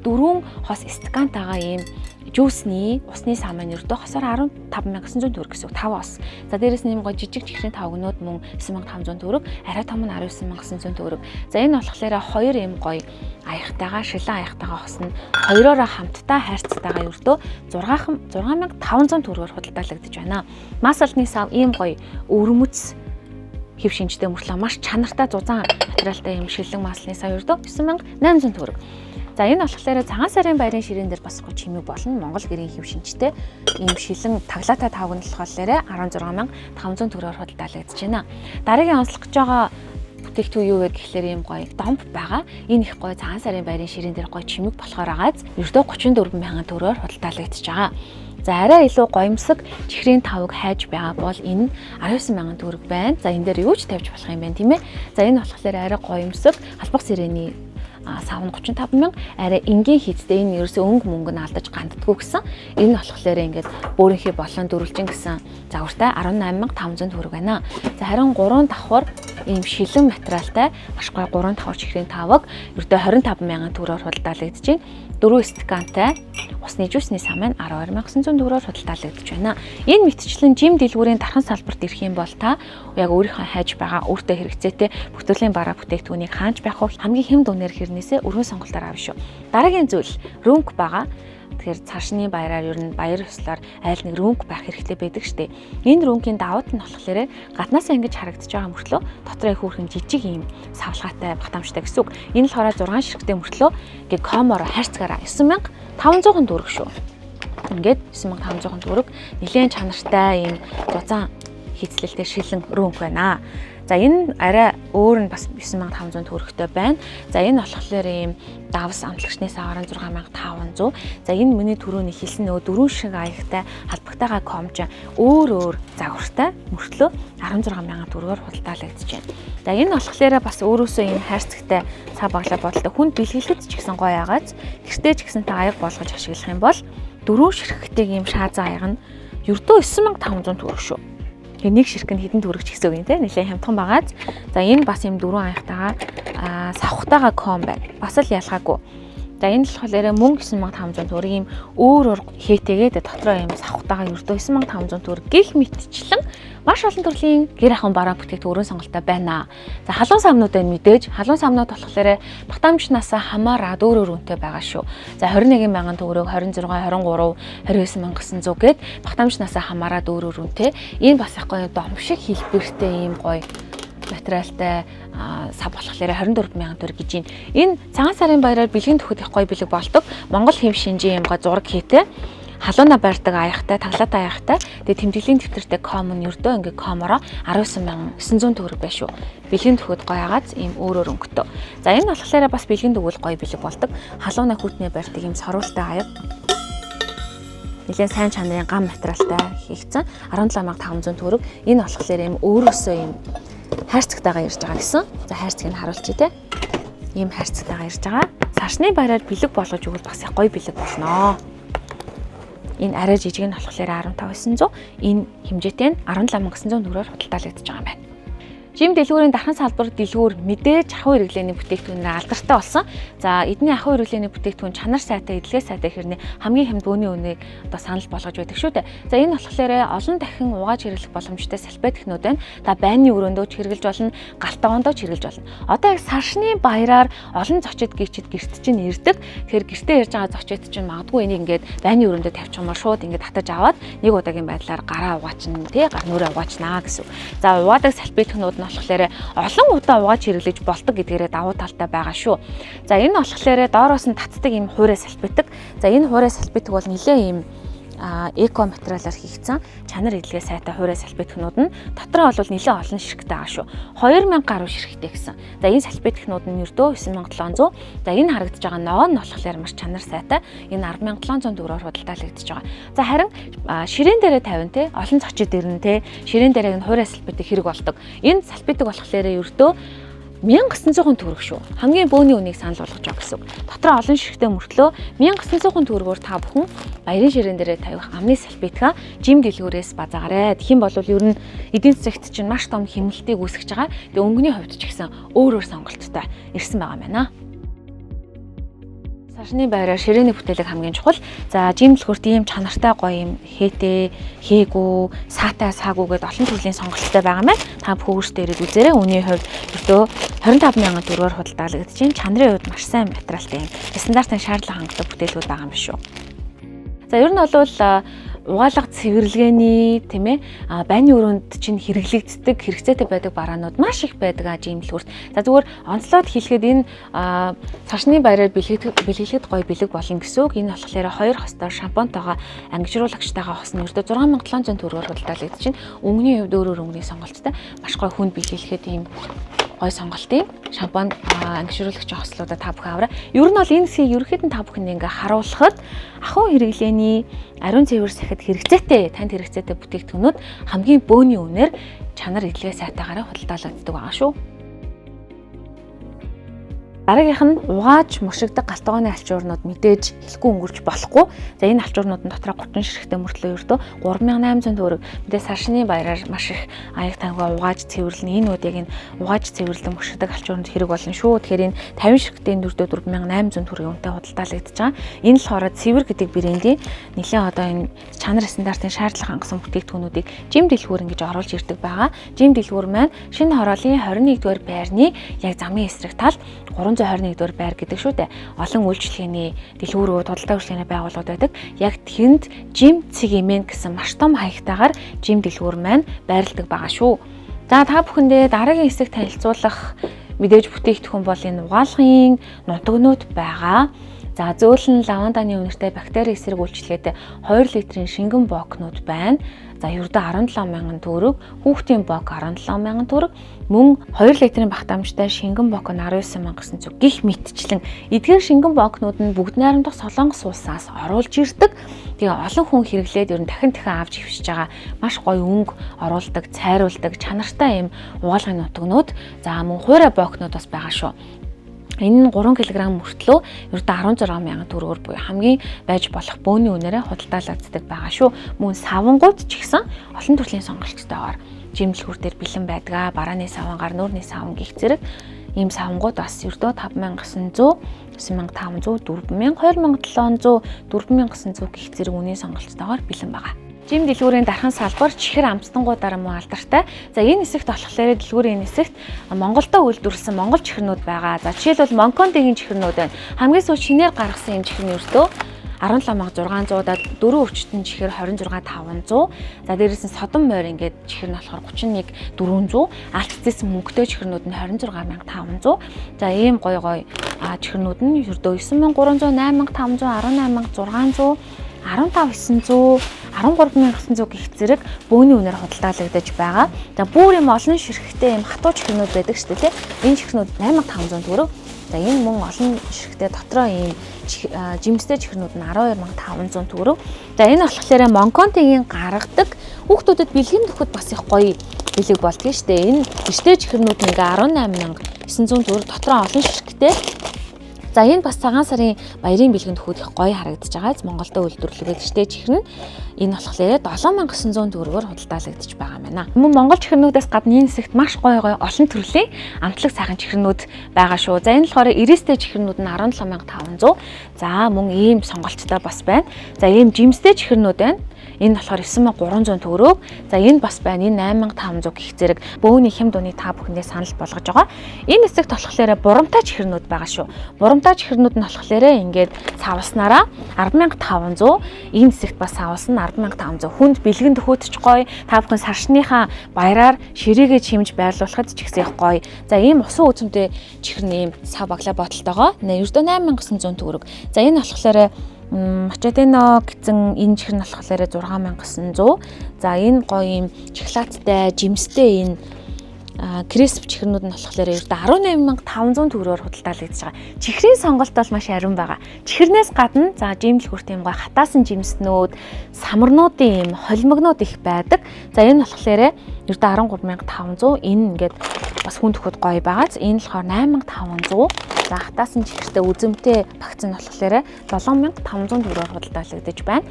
4 хос стакантайгаа ийм жүүсний усны саамын ердөө хосоор 15,900 төгрөг гэсэн 5 хос. За дээрэс нь ийм гоо жижиг чихрийн тавгнууд мөн 9,500 төгрөг, арай том нь 19,900 төгрөг. За энэ болохоор 2 ийм гоё аяхтайгаа шилэн аяхтайгаа хос нь хоёроо хамтдаа хайрцагтайгаа ердөө 6,500 төгрөгөөр худалдаалагдаж байна. Мас алны сав ийм гоё өвөрмөц хэв шинжтэй мөртлөө маш чанартай зузаан материалтай юм шилэн маслны сав ердөө 9,800 төгрөг. За энэ болохоор цагаан сарын баярын ширээн дээр бас чимэг болно. Монгол гэрийн хэв шинжтэй ийм шилэн таглаатай тавгнал болохоор 16,500 төгрөгөөр худалдаалагдаж байна. Дараагийн онцлох гэж байгаа бүтээгдэхүүн юу вэ гэхлээр ийм гоё домп байгаа. Энэ их гоё цагаан сарын баярын ширээн дээр гоё чимэг болохоор агааз ердөө 34,000 төгрөгөөр худалдаалагдаж байгаа. За арай илүү гоёмсог чихрийн тавг хайж байгаа бол энэ 19,000 төгрөг байна. За энэ дээр юу ч тавьж болох юм байна тийм ээ. За энэ болохоор арай гоёмсог албах сэрээний сав нь 35,000 арай энгийн хийцтэй энэ ерөөсөө өнгө мөнгө нь алдаж ганддаггүй гэсэн. Энэ болохоор ингээд бөөрийнхээ болон дөрвөлжин гэсэн загвартай 18,500 төгрөг байна. За харин 3 давхар ийм шилэн материалтай маш гоё 3 давхар чихрийн тавг ердөө 25,000 төгрөгөөр худалдаалагдаж байна. 4 стакантай усны жүүсний сам нь 12,900 төгрөгөөр худалдаалагдаж байна. Энэ мэтчлэн жим дэлгүүрийн дархан салбарт ирэх юм бол та яг өөрийнхөө хайж байгаа өөртөө хэрэгцээтэй бүтээгдэхүүн бараа бүтээгдэхүүнийг хаанч байх вэ? Хамгийн хэм дүнээр хэрнээсээ өргөн сонголтоор авна шүү. Дараагийн зүйл рүнк байгаа. Тэгэхээр цаашны баяраар ер нь баяр ёслоор айл нэг рүнк байх хэрэгтэй байдаг штеп. Энэ рүнкийн даваад нь болохоор гаднаасаа ингэж харагдаж байгаа мөртлөө дотроо их хүүхэн жижиг юм савлгаатай багтаамжтай гэсэн үг. Энэ болохоор 6 ширхтээ мөртлөө ингээ комоор хайрцагаараа 9,500 төгрөг шүү. Ингээд 9,500 төгрөг нэлээд чанартай юм зузаан хийцлэлтэй шилэн рүнк байна. За энэ арай өөр нь бас 9,500 төгрөгтэй байна. За энэ болохоор ийм давс амтлагчны сав 16,500. За энэ миний түрүүний хэлсэн нөгөө 4 шиг аягтай халбагтайгаа комж өөр загвартай мөртлөө 16,000 төгрөгөөр худалдаалагдаж байна. За энэ болохоор бас өөрөөсөө ийм хайрцагтай цаа баглаа бодолтой хүнд бэлгэлэхэд ч гэсэн гоё агааз гэртээ ч гэсэн та аяг болгож ашиглах юм бол 4 ширхэгтэй ийм шаазан аяг нь ердөө 9,500 төгрөг шүү. Тэгээ нэг ширхэг нь хэдэн төгрөг ч гэсэн үг юм те нэлээд хямдхан байгааз. За энэ бас юм 4 аягтайгаа савхтайгаа ком байна. Бас л ялгаагүй. За энэ болохоор мөн 9,500 төгрөг юм өөр хээтэйгээд дотроо юм савхтайгаа ердөө 9,500 төгрөг гих мэтчлэн маш олон төрлийн гэр ахуйн бараа бүтээгдэхүүн сонголттой байна. За халуун савнууд энэ мэдээж халуун савнууд болохоор багтаамжнаас хамаараад өөр үнэтэй байгаа шүү. За 21,000 төгрөг, 26, 23, 29,900 гээд багтаамжнаас хамаараад өөр үнэтэй. Энэ бас их гоё дом шиг хэлбэртэй ийм гоё материалтай сав болохоор 24,000 төгрөг гэж байна. Энэ цагаан сарын баяраар бэлгийн төхөд их гоё бэлэг болдог. Монгол хэм шинжийн ямгаа зураг хийтэй. Халууна барьдаг аяхтай, таглаатай аяхтай. Тэгээ тэмдэглэлийн дэвтэртэй ком нь ердөө ингээ комороо 19,900 төгрөг байна шүү. Бэлгийн төхөд гоё агааз ийм өөрөөр өнгөтэй. За энэ болохоор бас бэлгийн төгөл гоё бэлэг болдог. Халууна хүүтнээ барьдаг ийм сорултай аяг. Нилээн сайн чанарын гам материалтай хийгдсэн 17,500 төгрөг. Энэ болохоор ийм өөрөөсөө ийм хайрцагтайгаа ирж байгаа гэсэн. За хайрцгийг нь харуулчих тий. Ийм хайрцагтайгаа ирж байгаа. Саршны баяраар бэлэг болгож өгвөл бас их гоё бэлэг болно. Энэ арай жижиг нь болохоор 15,900. Энэ хэмжээтэй нь 17,900 төгрөгөөр худалдаалагдаж байгаа юм байна. Жим дэлгүүрийн дархан салбар дэлгүүр мэдээж ахуй хэрэглээний бүтээгдэхүүнээр алдартай болсон. За эдний ахуй хэрэглээний бүтээгдэхүүн чанар сайтай, эдлээ сайтай хэрнээ хамгийн хямд бөөний үнийг одоо санал болгож байдаг шүү дээ. За энэ болохоор олон дахин угааж хэрэглэх боломжтой салбай технүүд байна. Та байрны өрөөндөө ч хэрэглэж болно, галтгоондоо ч хэрэглэж болно. Одоо яг саршны баяраар олон зочид гихчид гэрт чинь ирдэг. Тэгэхээр гэртээ ирж байгаа зочид чинь магадгүй энийг ингээд байрны өрөөндөө тавьчихмаар шууд ингээд татаж аваад нэг удаагийн байдлаар гараа угаачна тий, гар нүрээ угаачнаа гэсэн. За угаадаг салбай технүүд болохоор олон удаа угааж хэрэглэж болдог гэдгээрээ давуу талтай байгаа шүү. За энэ болохоор доороос нь татдаг ийм хуурай салбитдаг. За энэ хуурай салбитдаг бол нэлээ ийм эко материалаар хийгдсэн чанар эдлэгээ сайтай хуурай салбитгнууд нь дотроо бол нэлээ олон ширхттэй байгаа шүү. 2,000 гаруй ширхттэй гэсэн. За энэ салбитгнууд нь ердөө 9,700. За энэ харагдаж байгаа ногоон нь болохоор маш чанар сайтай. Энэ 10,700 төгрөгөөр худалдаалагдаж байгаа. За харин ширээн дээрээ тавина те олон зочид ирнэ те ширээн дээрээ хуурай салбитдаг хэрэг болдог. Энэ салбитдаг болохоор ердөө 1900 төгрөг шүү. Хамгийн бөөний үнийг санал болгож байгаа гэсэн. Дотроо олон ширхтээ мөртлөө 1900 төгрөгөөр та бүхэн баярын ширээн дээрээ тавих амны салбитга жим дэлгүүрээс базаагаарай. Тэгхийн бол ер нь эдийн засагт чинь маш том хэмнэлтийг үүсгэж байгаа. Тэгээ өнгөний хувьд ч гэсэн өөр сонголттой ирсэн байгаа юм байна. Саршны баяраар ширээний бүтээлэг хамгийн чухал. За жим дэлгүүрт ийм чанартай гоё юм хээтэй, хээгүү, саатай, саагүй гэдээ олон төрлийн сонголттой байгаа юм байна. Та бүхэн өөрсдөө ирээд үзээрэй. Үүний хувьд өөртөө 25,000 төгрөгөөр худалдаалагдаж байна. Чанарын хувьд маш сайн материалтай юм. Стандартын шаардлага хангалуун бүтээлүүд байгаа юм шүү. За ер нь бол угаалга цэвэрлэгээний тийм ээ байрны өрөөнд чинь хэрэглэгддэг хэрэгцээтэй байдаг бараанууд маш их байдаг жим дэлгүүрт. За зүгээр онцлоод хэлэхэд энэ цашны баяраар бэлгэхэд гоё бэлэг болно гэсэн үг. Энэ болохоор 2 хостоор шампунтойгоо ангижруулагчтайгаа хос нь ердөө 6,700 төгрөгөөр худалдаалагдаж байна. Өнгөний хувьд өөрөөр өнгөний сонголттой маш гоё хүнд бэлгэхэд ийм гой сонголтын шампунь ангишруулагч хослуудаа та бүхэн аваарай. Ер нь бол энэ хэсгийг ерөөхдөө та бүхэнд ингээ харуулхад ахуй хэрэглээний ариун цэвэр сахид хэрэгцээтэй танд хэрэгцээтэй бүтээгдэхүүнүүд хамгийн бөөний үнээр чанар эдлэгээ сайтаагаараа худалдаалагддаг байгаа шүү. Дараагийнх нь угааж мушигдаг галтгооны алчуурнууд мэдээж хэлэхгүй өнгөрч болохгүй. За энэ алчуурнууд нь дотроо 30 ширхтээ мөртлөө ердөө 3,800 төгрөг. Мэдээ саршны баяраар маш их аяг тангаа угааж цэвэрлэн энэ үеийг энэ угааж цэвэрлэн мушигдаг алчуурнууд хэрэг болно шүү. Тэгэхээр энэ 50 ширхтээ ердөө 4,800 төгрөгийн үнэтэй худалдаалагдаж байгаа. Энэ болохоор цэвэр гэдэг брендийн нэлээд одоо энэ чанар стандартын шаардлага хангасан бүтээгдэхүүнүүдийг жим дэлгүүр ингэж оруулж ирдэг байгаа. Жим дэлгүүр маань шинэ хорооллын 21-р байрны яг замын эсрэг тал 321-р байр гэдэг шүү дээ. Олон үйлчлэгээний дэлгүүрүүд, худалдаа үйлчлэгээний байгууллагууд байдаг. Яг тэнд жим цэг эмэн гэсэн маш том хаягтайгаар жим дэлгүүр маань байрладаг байгаа шүү. За та бүхэндээ дараагийн хэсэг танилцуулах мэдээж бүтээгдэхүүн бол энэ угаалгын нутагнууд байгаа. За зөөлөн лаванданы үнэртэй бактери эсрэг үйлчлэгээтэй 2 литрийн шингэн бокнууд байна. За ердөө 17,000 төгрөг, хүүхдийн бок 17,000 төгрөг, мөн 2 литрийн багтаамжтай шингэн бок нь 19,900 гих мэтчлэн эдгээр шингэн бокнууд нь бүгд найрамдах солонгос улсаас оруулж ирдэг. Тэгээ олон хүн хэрэглээд ер нь дахин авч хөвсөж байгаа маш гоё өнгө оруулдаг, цайруулдаг, чанартай юм угаалгын нутагнууд. За мөн хуурай бокнууд бас байгаа шүү. Энэ нь 3 кг мөртлөө ердөө 16,000 төгрөгөөр буюу хамгийн байж болох бөөний үнээрээ худалдаалагддаг байгаа шүү. Мөн савангууд ч гэсэн олон төрлийн сонголттойгоор жимлгүүр дээр бэлэн байдаг. Барааны саван, гар нуурны саван гих зэрэг ийм савангууд бас ердөө 5,900, 9,500, 4,000, 2,700, 4,900 гих зэрэг үнийн сонголттойгоор бэлэн байгаа. Жим дэлгүүрийн дархан салбар чихэр амцтангуудаар мөн алдартай. За энэ хэсэгт болохоор дэлгүүрийн хэсэгт Монголдо үйлдвэрлэсэн монгол чихэрнүүд байгаа. За жишээлбэл Монкондигийн чихэрнүүд байна. Хамгийн сүүлд шинээр гаргасан юм чихэр нь ердөө 17600, дөрөв өвчтөн чихэр 26500. За дээрээс нь содон морь ингээд чихэр нь болохоор 31400, алт цэцэн мөнгөтэй чихэрнүүд нь 26500. За ийм гой чихэрнүүд нь ердөө 9300, 8500, 18600, 15900, 13900 гэх зэрэг бөөний үнээр худалдаалагдаж байгаа. За бүр юм олон ширхэгтэй юм хатуу чихэрнүүд байдаг шүү дээ. Энэ чихэрнүүд 8500 төгрөг. За энэ мөн олон ширхэгтэй дотроо ийм жимстэй чихэрнүүд нь 12500 төгрөг. За энэ болохоор Монконтигийн гаргадаг хүүхдүүдэд бэлгэм төхөд бас их гоё бэлэг болдгоо шүү дээ. Энэ гэртэй чихэрнүүд нэг 18900 төгрөг, дотроо олон ширхэгтэй. За энэ бас цагаан сарын баярын бэлгэн төхөд их гоё харагдаж байгаа. Монголдо үйлдвэрлэгээд гэртэй чихэр нь энэ болохоор 7900 төгрөгөөр худалдаалагдаж байгаа юм байна. Мөн Монгол чихэрнүүдээс гадна энэ хэсэгт маш гоё олон төрлийн амтлаг сайхан чихэрнүүд байгаа шүү. За энэ болохоор ирээстэй чихэрнүүд нь 17500. За мөн ийм сонголттой бас байна. За ийм жимстэй чихэрнүүд байна. Энэ болохоор 9300 төгрөг. За энэ бас байна. Энэ 8500 гэх зэрэг бөөний хэм дууны та бүхэндээ санал болгож байгаа. Энэ хэсэгт болохоор бурамтай чихэрнүүд байгаа шүү. Бурамтай чихэрнүүд нь болохоор ингээд савлснараа 10500. Энэ хэсэгт бас савлсан 10500. Хүнд бэлгэн төхөөдч гоё. Та бүхэн саршныхаа баяраар ширээгээ чимж байрлуулахад ч ихсэх гоё. За ийм усан үзэмтэй чихэрний ийм сав баглаа бодолтойгоо ердөө 8900 төгрөг. За энэ болохоор Мачадено гэсэн энэ чихэр нь болохоор 6900. За энэ гоё юм шоколадтай, жимстэй энэ крисп чихэрнүүд нь болохоор ердөө 18500 төгрөгөөр худалдаалагдаж байгаа. Чихрийн сонголт бол маш ариун байгаа. Чихэрнээс гадна за жимл хүрт юм гоё хатаасан жимснүүд, самарнуудын юм холимогнууд их байдаг. За энэ болохоор ердөө 13500. Энэ ингээд бас хүн төхөд гоё байгаа. Энэ болохоор 8500. За хатаасан чихэртэй үзэмтэй багц нь болохоор 7500 төгрөгөөр худалдаалагдаж байна.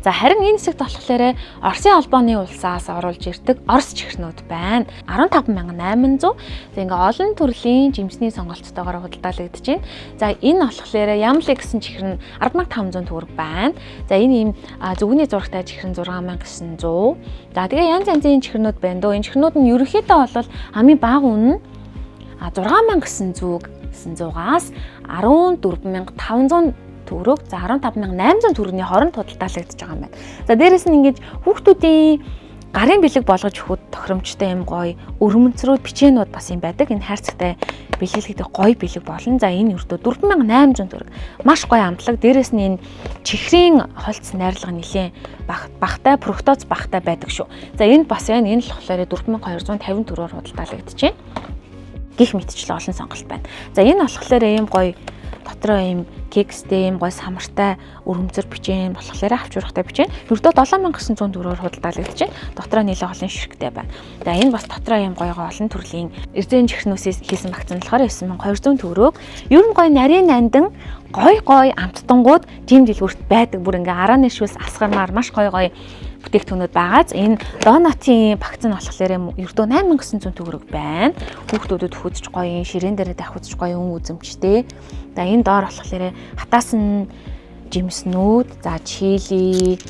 За харин энэ хэсэгт болохоор Оросын албаны улсаас оруулж ирдэг Орос чихэрнүүд байна. 15800. За ингээ олон төрлийн жимсний сонголттойгоор худалдаалагдаж байна. За энэ болохоор Ямли гэсэн чихэр нь 10500 төгрөг байна. За энэ ийм зүгний зурагтай чихэр нь 6900. За тэгээ янз янзын чихэрнүүд байна дөө. Энэ чихэрнүүд нь ерөнхийдөө бол хамгийн бага үнэ нь 6900-аас 14500 төгрөг, за 15800 төгрөгийн хооронд худалдаалагдаж байгаа юм байна. За дээрэс нь ингэж хүүхдүүдийн гарын бэлэг болгож өгөхөд тохиромжтой юм гоё өрмөнцрүүд бичээнүүд бас юм байдаг. Энэ хайрцагтай бэлгэлэгдэх гоё бэлэг болно. За энэ ердөө 4800 төгрөг. Маш гоё амтлаг. Дээрэс нь энэ чихрийн холц найрлага нэлээд багтай, фруктоз багтай байдаг шүү. За энэ бас байна. Энэ л болохоор 4250 төгрөгөөр худалдаалагдаж байна. Гэх мэтчлэн олон сонголт байна. За энэ болохоор ийм гоё дотроо ийм кекстэй ийм гоё самартай өрөмцөр бичээн болохоор авч урахтай бичээн ердөө 7900 төгрөгөөр худалдаалагдаж байна. Дотроо нэлээд олон ширхэгтэй байна. За энэ бас дотроо ийм гоё олон төрлийн эрдэнэ чихрнөөсөө хийсэн багц нь болохоор 9200 төгрөг. Ер нь гоё нарийн нандан гоё амттангууд тийм дэлгүүрт байдаг. Бүр ингээ араа нэшвэс асгармаар маш гоё бүтээгдэхүүнүүд байгаа. Энэ донатын багц нь болохоор ердөө 8900 төгрөг байна. Хүүхдүүдэд хөдөж гоё ширээн дээрээ давхуцж гоё үзэмжтэй. За энэ доор болохоор хатаасан жимснүүд, за чили,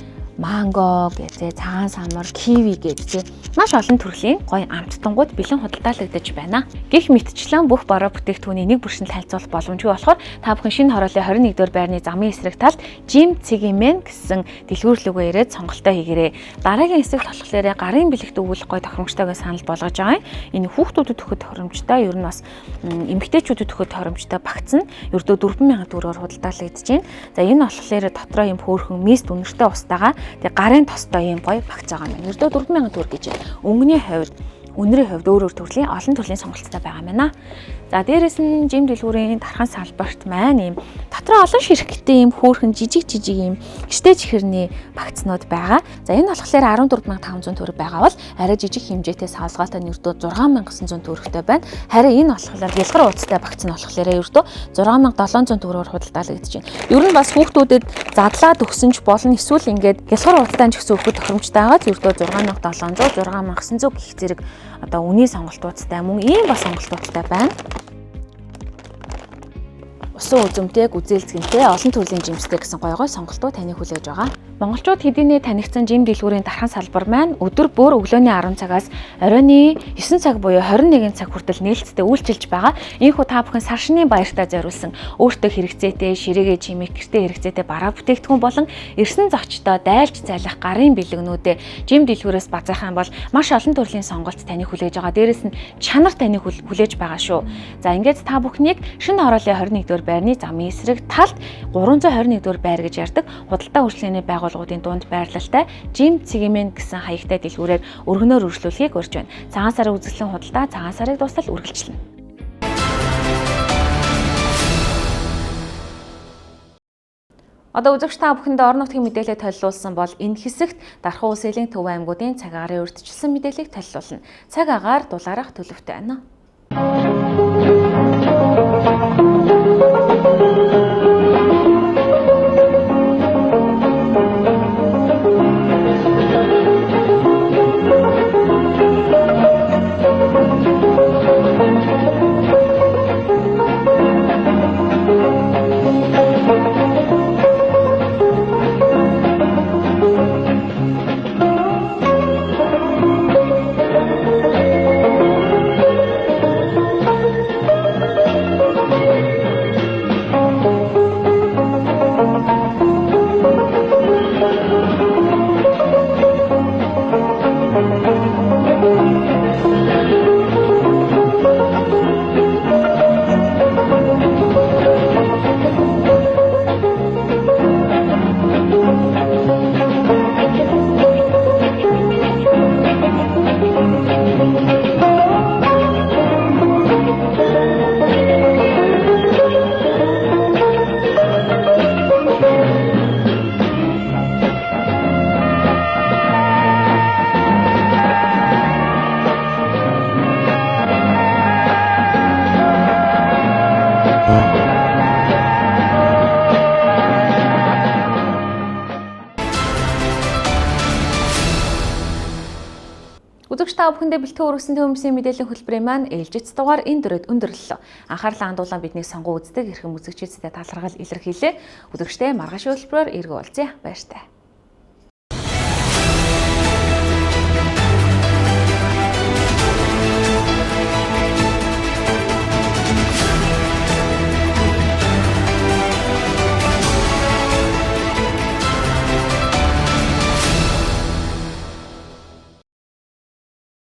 манго гэдэг, цагаан самар, киви гэдэг маш олон төрлийн гоё амттангууд бэлэн худалдаалагдаж байна. Гэх мэтчлэн бүх бараа бүтээгдэхүүний нэг бүршинд танилцуулах боломжгүй болохоор та бүхэн шинэ хорооллын 21-р байрны замын эсрэг талд Jim Cigmen гэсэн дэлгүүрлөгөө ирээд сонголтоо хийгээрэй. Дараагийн хэсэгт болохоор гарын бэлэгт өгүүлэх гоё тохиромжтойгоо санал болгож байгаа. Энэ хүүхдүүдэд өгөх тохиромжтой, ер нь бас эмэгтэйчүүдэд өгөх тохиромжтой багц нь ердөө 4000 төгрөгөөр худалдаалагдаж байна. За энэ болохоор дотроо юм хөөрхөн мист үнэртэй устдаагаа тэгээ гарын тостой юм гоё багц байгаа юм. Ердөө 4000 төгрөг гэж байна. Өнгөний хувьд үнэрийн хувьд өөр төрлийн олон төрлийн сонголттой байгаа юм байна. За дээрэс нь Jim дэлгүүрийн дархан салбарт маань юм дотроо олон ширхэгтэй юм хөөрхөн жижиг юм гэртэй чихэрний багцнууд байгаа. За энэ болохоор 14500 төгрөг байгаа бол арай жижиг хэмжээтэй савлгаатай нь ердөө 6900 төгрөгтэй байна. Харин энэ болохоор бэлгэр уудастай багц нь болохоор ердөө 6700 төгрөгөөр худалдаалагдаж байна. Ер нь бас хүүхдүүдэд задлаад өгсөн ч болно, эсвэл ингээд бэлгэр уудастай ч гэсэн өгөх тохиромжтой байгаа. Ердөө 6700, 6900 гэх зэрэг одоо үнийн сонголтуудтай мөн ийм бас сонголтуудтай байна. Усан үзэмтэй, гүзээлцгэнтэй, олон төрлийн жимстэй гэсэн гоё сонголтууд таны хүлээж байгаа. Монголчууд хэдийнэ танигдсан жим дэлгүүрийн дархан салбар маань өдөр бүр өглөөний 10 цагаас оройны 9 цаг буюу 21 цаг хүртэл нээлттэй үйлчилж байгаа. Ийхүү та бүхэн сар шины баяртаа зориулсан өөртөө хэрэгцээтэй ширээгээ чимээ гэртээ хэрэгцээтэй бараа бүтээгдэхүүн болон эрсэн зочдоо дайлж зайлах гарын бэлгэнүүдээ жим дэлгүүрээс базаахын бол маш олон төрлийн сонголт таны хүлээж байгаа. Дээрээс нь чанар таны хүлээж байгаа шүү. За ингээд та бүхнийг шинэ хорооллын 21-р байрны замын эсрэг талд 321 дугаар байр гэж ярьдаг худалдаа үйлчлэгээний байгууллагуудын дунд байрлалтай Жим Цэгмэн гэсэн хаягтай дэлгүүрээр өргөнөөр үргэлжлүүлэхийг урьж байна. Цагаан сарын үзэсгэлэн худалдаа цагаан сарыг дуустал үргэлжлэнэ. Одоо үзэгч та бүхэндээ орон нутгийн мэдээлэл толилуулсан бол энэ хэсэгт Дархан улс элийн Төв аймагуудын цаг агаарын урьдчилсан мэдээллийг толилуулна. Цаг агаар дулаарах төлөвтэй байна. Үзэгч та бүхэндээ бэлтгэн өргөсөн төмөсийн мэдээллийн хөтөлбөрийн маань ээлжиц дугаар энэ дөрөд өндөрлөлөө. Анхаарлаа хандуулан бидний сонгон үздэг эрхэм үзэгчдэд талархал илэрхийлээ. Үзэгчдээ маргааш хөтөлбөрөөр эргүүлцээ. Баяртай.